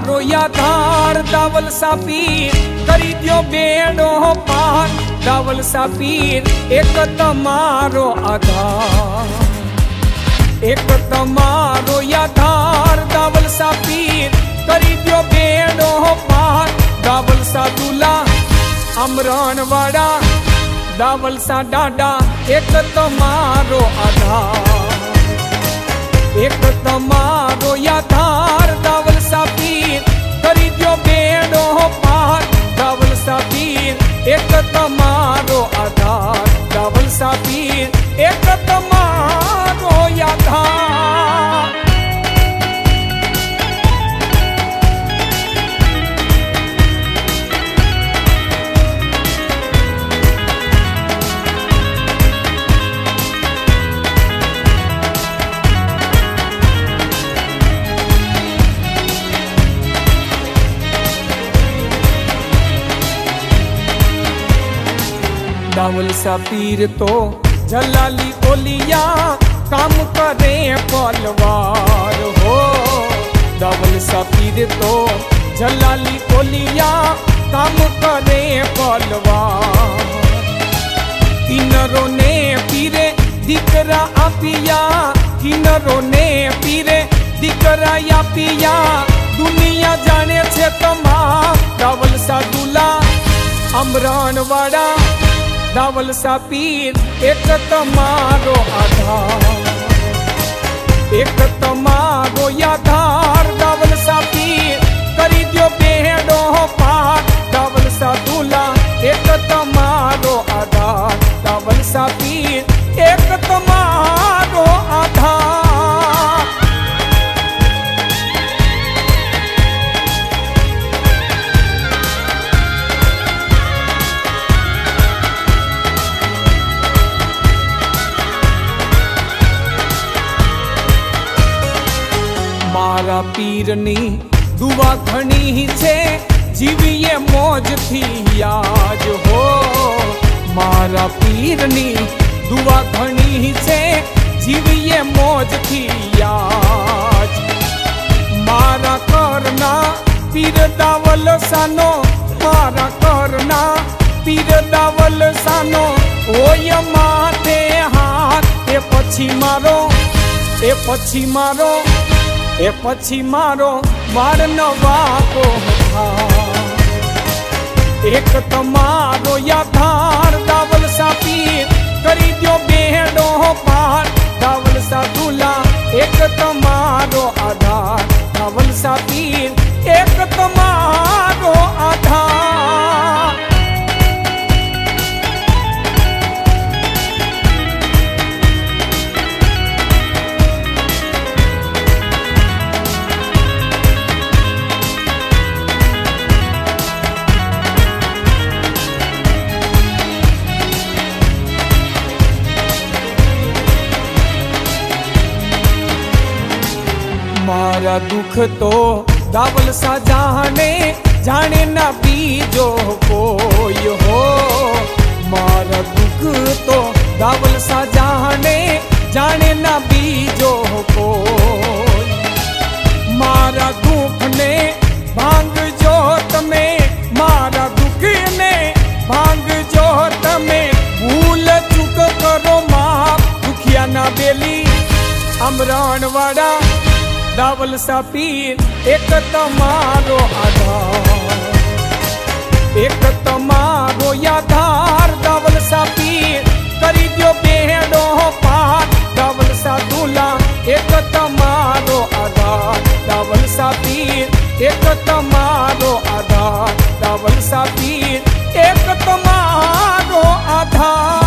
તમારો યાધાર દાવલ સાપીર કરી દ્યો બેડો પાર દાવલ સાપીર એક તમારો આધાર એક તમારો યાધાર દાવલ સાપીર કરી દ્યો બેડો પાર દાવલ સા દુલા અમરણ વાડા દાવલ સા ડાડા એક તમારો આધાર એક તમારો યાધાર દાવલ સાપીર કરી દ્યો બેડો પાર દાવલ સાપીર એક તમારો આધાર દાવલ સાપીર એક તમારો યાધાર दावल सापीर तो जलाली ओलिया काम करे पलवार हो दावल सापीर तो जलाली ओलिया काम करे पलवार किन्नरों ने पीरे दीकरा आपिया किन्नरों ने पीरे दीकरा आपिया दुनिया जाने छे तमाम दावल सा दूला अमरण वाड़ा दावल सापीर एक तमारो आधार एक तमारो याधार दावल सापीर करी द्यो बेडो पार दावल सा दूला एक तमारो आधार दावल सापीर एक तमारो आधार मारा पीरनी दुआ घणी छे जीवीए मौज थी आज हो मारा पीरनी दुआ घणी छे जीवीए मौज थी आज मारा करना पीर दावल सानो मारा करना पीर दावल सानो ओय माथे हाथ ए पछी मारो ए पछी मारो ए पछी मारो मार नवाको एक तमारो याधार दावल सापीर करी द्यो बेडो पार दावल सा दूला एक तमारो आधार दावल सापीर एक तमारो आधार मारा दुख तो दावल सा जाने जाने ना बीजो कोई हो मारा दुख तो दावल सा जाने ना बीजो कोई मारा दुख ने भांग जो तमे मारा दुख ने भांग जो तमे भूल चूक करो माप दुखिया ना बेली अमरण वाड़ा दावल सापीर एक तमारो आधार एक तमारो याधार दावल सापीर करी द्यो बेडो पार दावल सा दूला एक तमारो आधार दावल सापीर एक तमारो आधार दावल सापीर एक तमारो आधार।